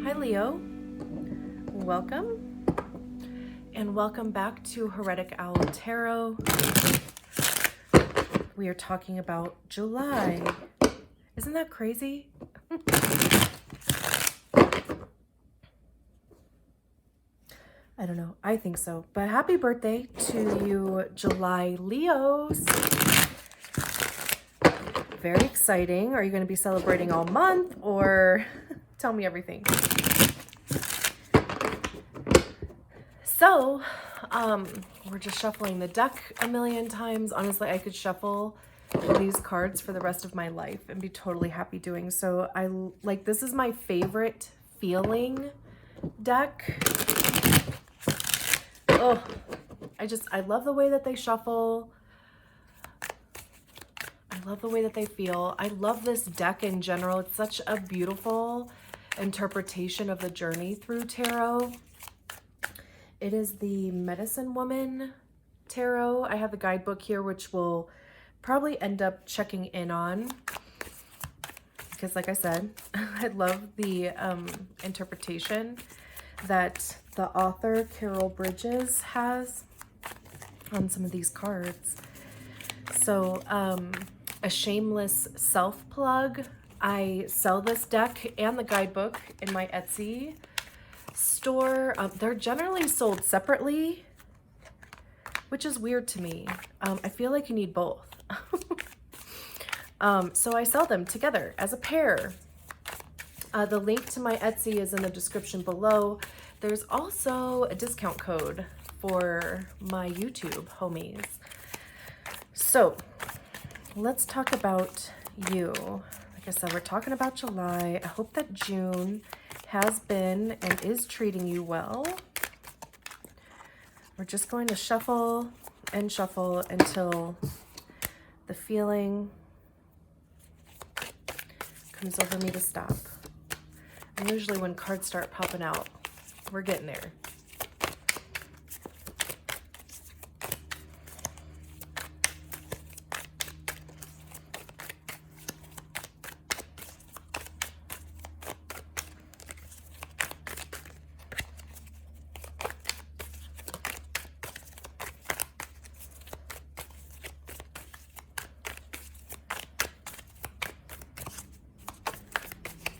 Hi Leo, welcome, and welcome back to Heretic Owl Tarot. We are talking about July. Isn't that crazy? I don't know, I think so. But happy birthday to you July Leos. Very exciting. Are you going to be celebrating all month, or tell me everything? So, we're just shuffling the deck a million times. Honestly, I could shuffle these cards for the rest of my life and be totally happy doing so. This is my favorite feeling deck. Oh, I love the way that they shuffle. I love the way that they feel. I love this deck in general. It's such a beautiful interpretation of the journey through tarot. It is the Medicine Woman Tarot. I have the guidebook here, which we'll probably end up checking in on. Because like I said, I love the interpretation that the author, Carol Bridges, has on some of these cards. So, a shameless self-plug. I sell this deck and the guidebook in my Etsy store. They're generally sold separately, which is weird to me. I feel like you need both. So I sell them together as a pair. The link to my Etsy is in the description below. There's also a discount code for my YouTube homies. So let's talk about you. Like I said, we're talking about July. I hope that June has been and is treating you well. We're just going to shuffle and shuffle until the feeling comes over me to stop. And usually when cards start popping out, we're getting there.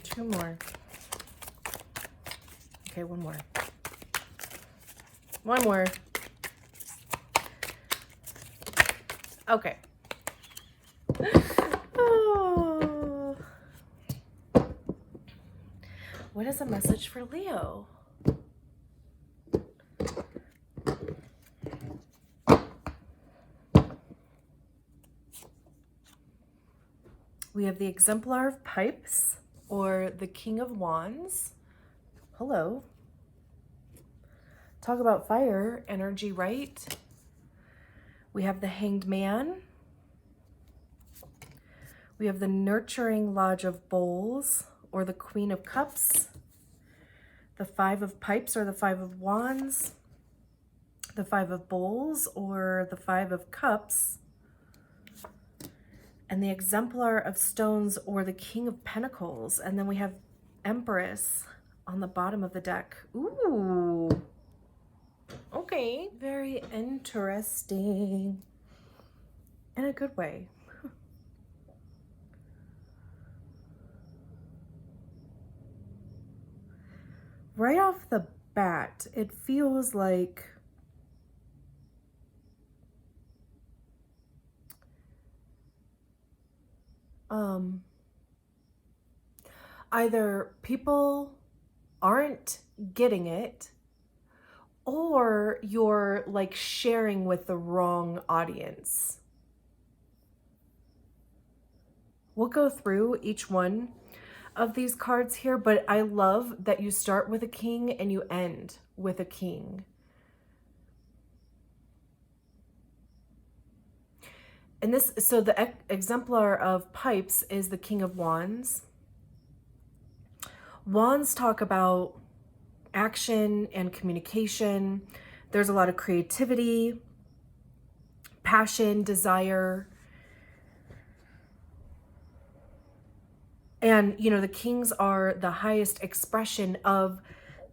Two more. Okay, one more. One more. Okay. Oh. What is a message for Leo? We have the Exemplar of Pipes, or the King of Wands. Hello. Talk about fire energy, right? We have the Hanged Man. We have the Nurturing Lodge of Bowls, or the Queen of Cups. The Five of Pipes, or the Five of Wands. The Five of Bowls, or the Five of Cups. And the Exemplar of Stones, or the King of Pentacles. And then we have Empress on the bottom of the deck. Ooh. Okay. Very interesting. In a good way. Right off the bat, it feels like either people aren't getting it, or you're like sharing with the wrong audience. We'll go through each one of these cards here, but I love that you start with a king and you end with a king. And this, so the Exemplar of Pipes is the King of Wands. Wands talk about action and communication. There's a lot of creativity, passion, desire. And, you know, the kings are the highest expression of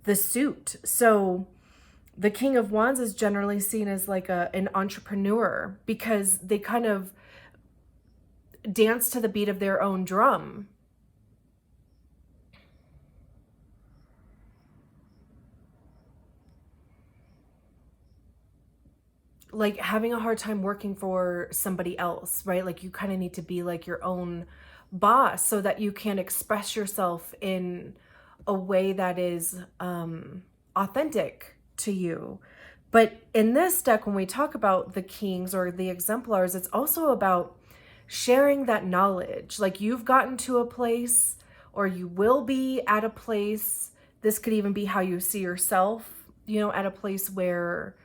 the suit. So the King of Wands is generally seen as like an entrepreneur, because they kind of dance to the beat of their own drum. Like having a hard time working for somebody else, right? Like you kind of need to be like your own boss so that you can express yourself in a way that is authentic to you. But in this deck, when we talk about the kings or the exemplars, it's also about sharing that knowledge. Like you've gotten to a place, or you will be at a place. This could even be how you see yourself, you know, at a place where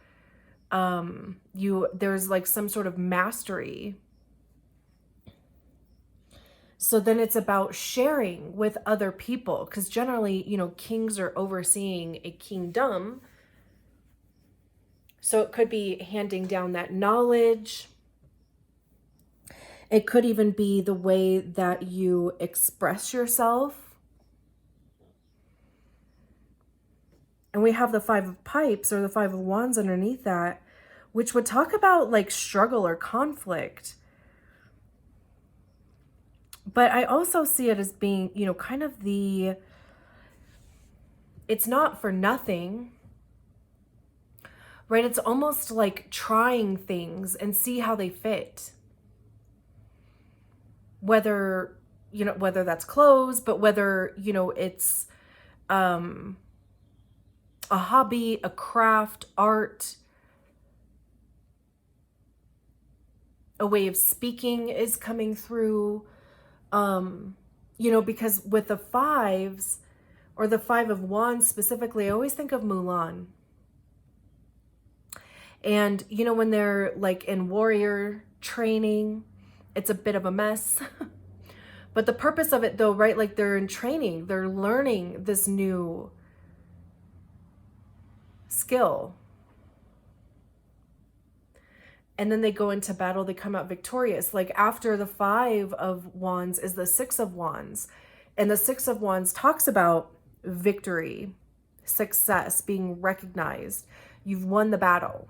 there's like some sort of mastery. So then it's about sharing with other people, because generally, you know, kings are overseeing a kingdom. So it could be handing down that knowledge. It could even be the way that you express yourself. And we have the Five of Pipes, or the Five of Wands underneath that, which would talk about like struggle or conflict. But I also see it as being, you know, kind of it's not for nothing, right? It's almost like trying things and see how they fit. Whether, you know, whether that's clothes, but whether, you know, it's a hobby, a craft, art, a way of speaking is coming through. You know, because with the fives, or the Five of Wands specifically, I always think of Mulan. And, you know, when they're like in warrior training, it's a bit of a mess. But the purpose of it though, right? Like they're in training, they're learning this new skill. And then they go into battle, they come out victorious. Like after the Five of Wands is the Six of Wands. And the Six of Wands talks about victory, success, being recognized. You've won the battle,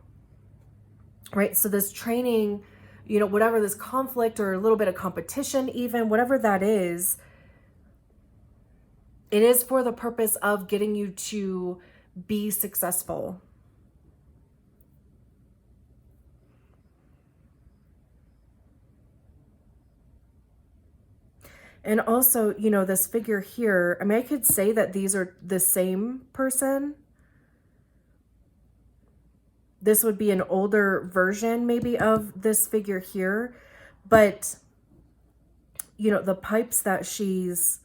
right? So this training, you know, whatever this conflict or a little bit of competition, even whatever that is, it is for the purpose of getting you to be successful. And also, you know, this figure here, I mean, I could say that these are the same person. This would be an older version maybe of this figure here. But, you know, the pipes that she's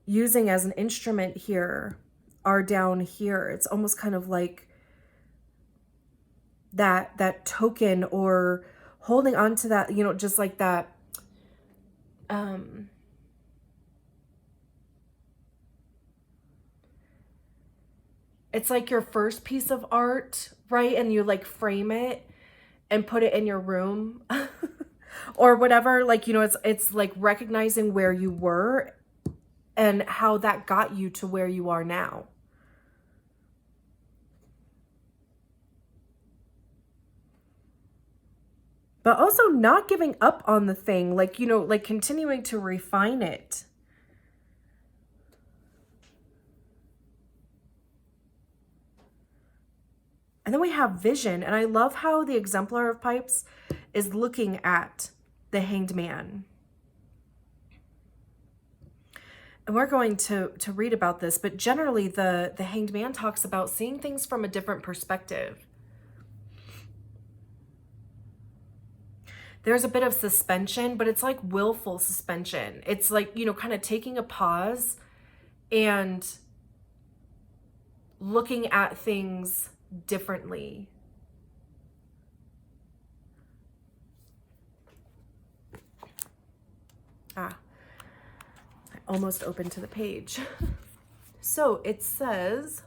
using as an instrument here are down here. It's almost kind of like that token, or holding on to that, you know, just like that. It's like your first piece of art, right? And you like frame it and put it in your room or whatever. Like, you know, it's like recognizing where you were and how that got you to where you are now. But also not giving up on the thing, like, you know, like continuing to refine it. And then we have vision. And I love how the exemplar of pipes is looking at the Hanged Man. And we're going to read about this, but generally the Hanged Man talks about seeing things from a different perspective. There's a bit of suspension, but it's like willful suspension. It's like, you know, kind of taking a pause and looking at things differently. I almost opened to the page. So it says,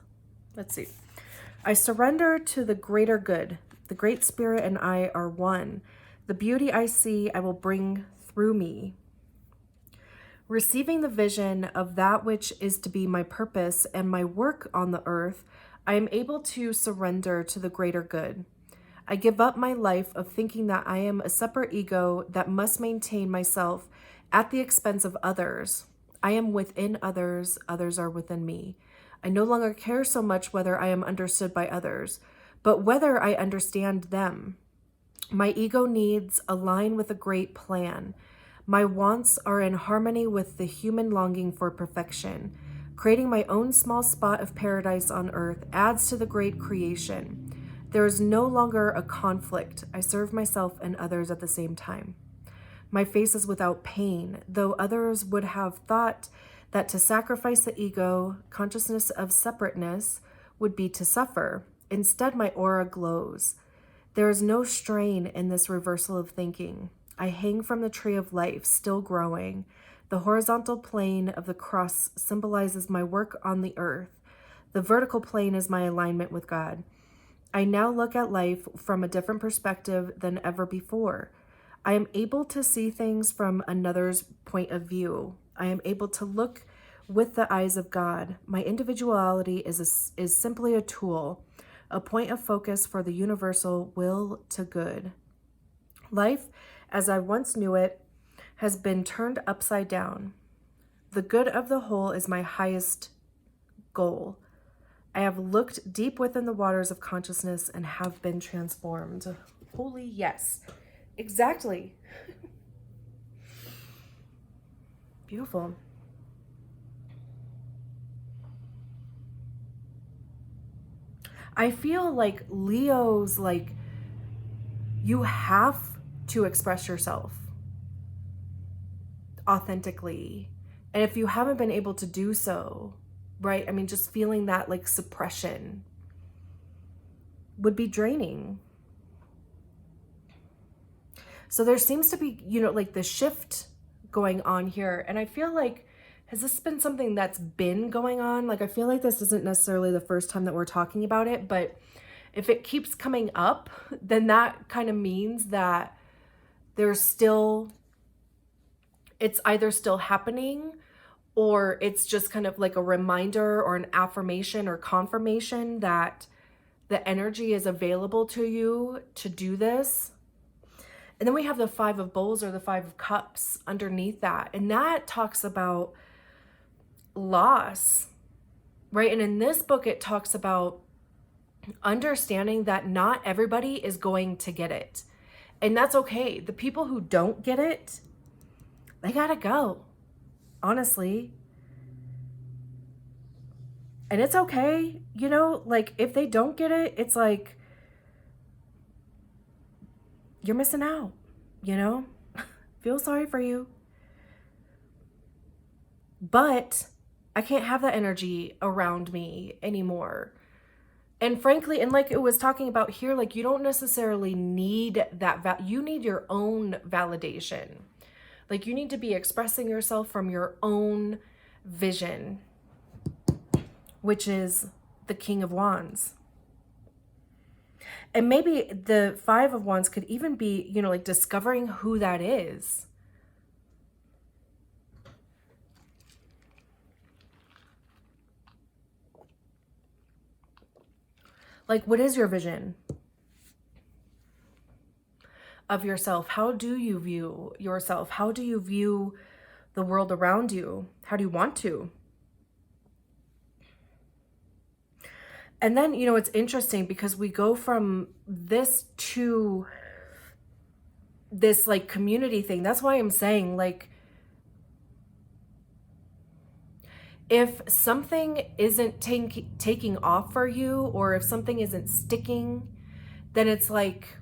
let's see. I surrender to the greater good. The Great Spirit and I are one. The beauty I see, I will bring through me. Receiving the vision of that which is to be my purpose and my work on the earth, I am able to surrender to the greater good. I give up my life of thinking that I am a separate ego that must maintain myself at the expense of others. I am within others, others are within me. I no longer care so much whether I am understood by others, but whether I understand them. My ego needs align with a great plan. My wants are in harmony with the human longing for perfection. Creating my own small spot of paradise on earth adds to the great creation. There is no longer a conflict. I serve myself and others at the same time. My face is without pain, though others would have thought that to sacrifice the ego, consciousness of separateness, would be to suffer. Instead, my aura glows. There is no strain in this reversal of thinking. I hang from the tree of life, still growing. The horizontal plane of the cross symbolizes my work on the earth. The vertical plane is my alignment with God. I now look at life from a different perspective than ever before. I am able to see things from another's point of view. I am able to look with the eyes of God. My individuality is simply a tool, a point of focus for the universal will to good. Life, as I once knew it, has been turned upside down. The good of the whole is my highest goal. I have looked deep within the waters of consciousness and have been transformed. Holy yes. Exactly. Beautiful. I feel like Leo's like, you have to express yourself authentically. And if you haven't been able to do so, right? I mean, just feeling that like suppression would be draining. So there seems to be, you know, like the shift going on here. And I feel like, has this been something that's been going on? Like, I feel like this isn't necessarily the first time that we're talking about it, but if it keeps coming up, then that kind of means that there's still, it's either still happening or it's just kind of like a reminder or an affirmation or confirmation that the energy is available to you to do this. And then we have the Five of Bowls or the Five of Cups underneath that. And that talks about loss, right? And in this book, it talks about understanding that not everybody is going to get it. And that's okay. The people who don't get it, they gotta go, honestly. And it's okay, you know, like if they don't get it, it's like, you're missing out, you know? Feel sorry for you. But I can't have that energy around me anymore. And frankly, and like it was talking about here, like you don't necessarily need that, you need your own validation. Like you need to be expressing yourself from your own vision, which is the King of Wands. And maybe the Five of Wands could even be, you know, like discovering who that is. Like, what is your vision of yourself? How do you view yourself? How do you view the world around you? How do you want to? And then, you know, it's interesting because we go from this to this like community thing. That's why I'm saying, like, if something isn't taking off for you, or if something isn't sticking, then it's like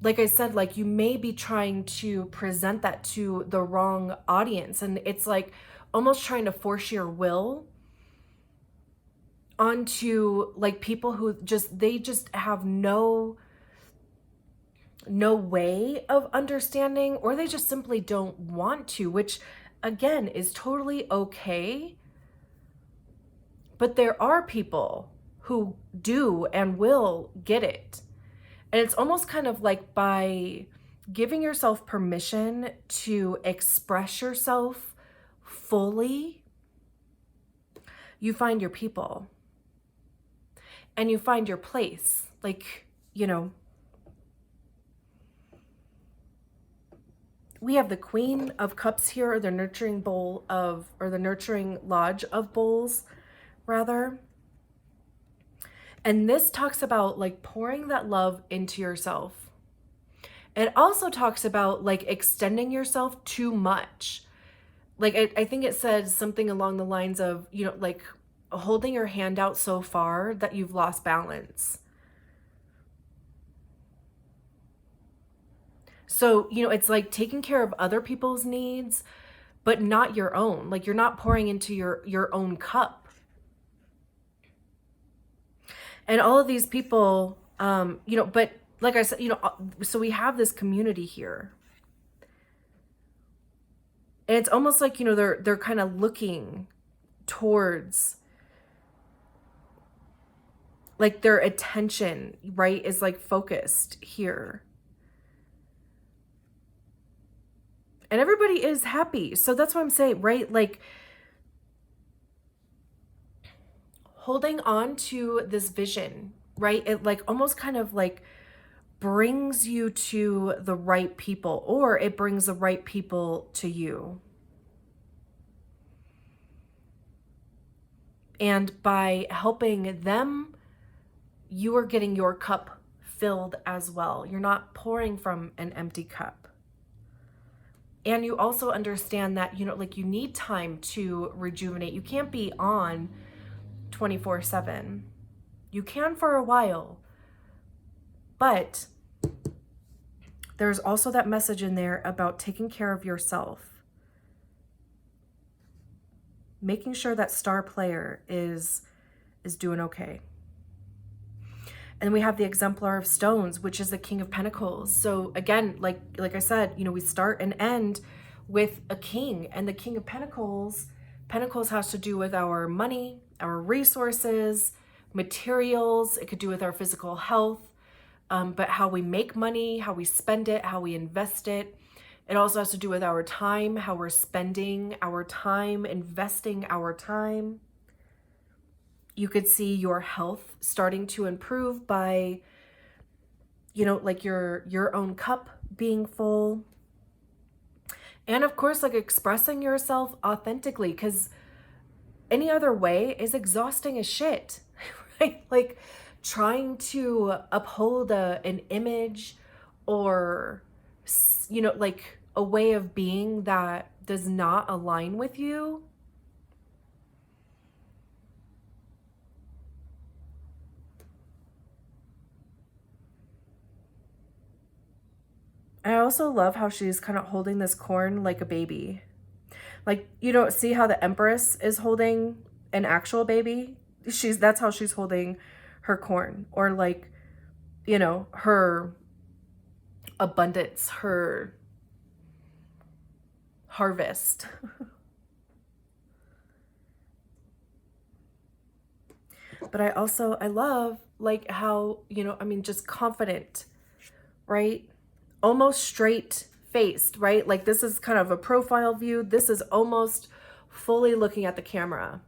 I said, like you may be trying to present that to the wrong audience. And it's like almost trying to force your will onto like people who they just have no way of understanding, or they just simply don't want to, which again is totally okay. But there are people who do and will get it. And it's almost kind of like by giving yourself permission to express yourself fully, you find your people and you find your place. Like, you know, we have the Queen of Cups here, or the nurturing bowl of, or the nurturing lodge of bowls, rather. And this talks about like pouring that love into yourself. It also talks about like extending yourself too much. Like, I think it says something along the lines of, you know, like holding your hand out so far that you've lost balance. So, you know, it's like taking care of other people's needs, but not your own. Like, you're not pouring into your own cup. And all of these people, you know, but like I said, you know, so we have this community here. And it's almost like, you know, they're kind of looking towards, like their attention, right, is like focused here. And everybody is happy. So that's what I'm saying, right? Like holding on to this vision, right? It like almost kind of like brings you to the right people, or it brings the right people to you. And by helping them, you are getting your cup filled as well. You're not pouring from an empty cup. And you also understand that, you know, like you need time to rejuvenate. You can't be on 24/7. You can for a while, but there's also that message in there about taking care of yourself. Making sure that star player is doing okay. And we have the exemplar of stones, which is the King of Pentacles. So again, like I said, you know, we start and end with a king, and the King of Pentacles has to do with our money, our resources, materials. It could do with our physical health, but how we make money, how we spend it, how we invest it. It also has to do with our time, how we're spending our time, investing our time. You could see your health starting to improve by, you know, like your own cup being full. And of course, like expressing yourself authentically, because any other way is exhausting as shit, right? Like trying to uphold an image or, you know, like a way of being that does not align with you. I also love how she's kind of holding this corn like a baby. Like, you don't see how the Empress is holding an actual baby? That's how she's holding her corn, or like, you know, her abundance, her harvest. But I love like how, you know, I mean, just confident, right? Almost straight faced, right? Like this is kind of a profile view. This is almost fully looking at the camera.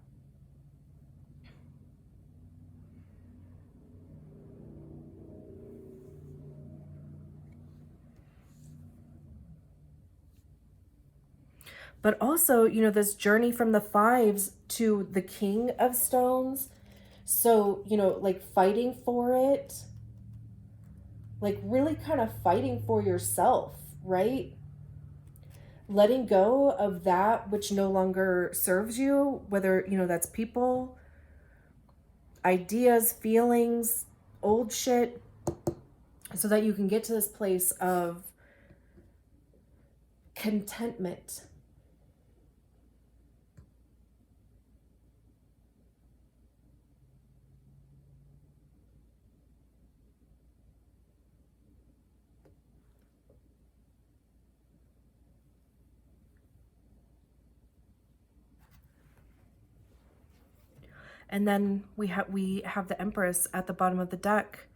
But also, you know, this journey from the fives to the King of Stones. So, you know, like fighting for it, like really kind of fighting for yourself, right? Letting go of that which no longer serves you, whether, you know, that's people, ideas, feelings, old shit, so that you can get to this place of contentment. And then we have the Empress at the bottom of the deck.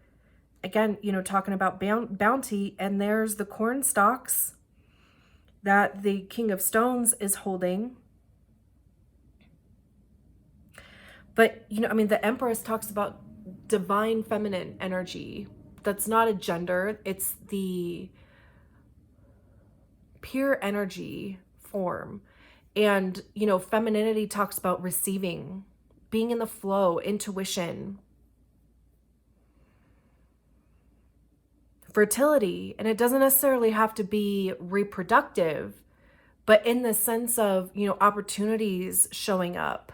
Again, you know, talking about bounty, and there's the corn stalks that the King of Stones is holding. But, you know, I mean, the Empress talks about divine feminine energy. That's not a gender. It's the pure energy form. And, you know, femininity talks about receiving, being in the flow, intuition, fertility. And it doesn't necessarily have to be reproductive, but in the sense of, you know, opportunities showing up.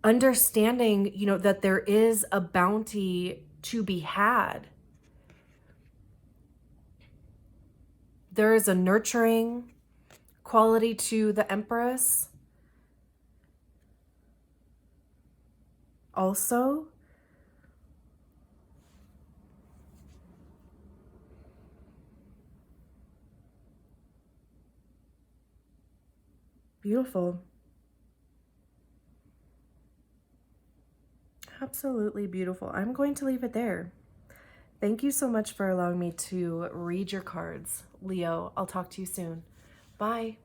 Understanding, you know, that there is a bounty to be had. There is a nurturing quality to the Empress. Also, beautiful. Absolutely beautiful. I'm going to leave it there. Thank you so much for allowing me to read your cards, Leo. I'll talk to you soon. Bye.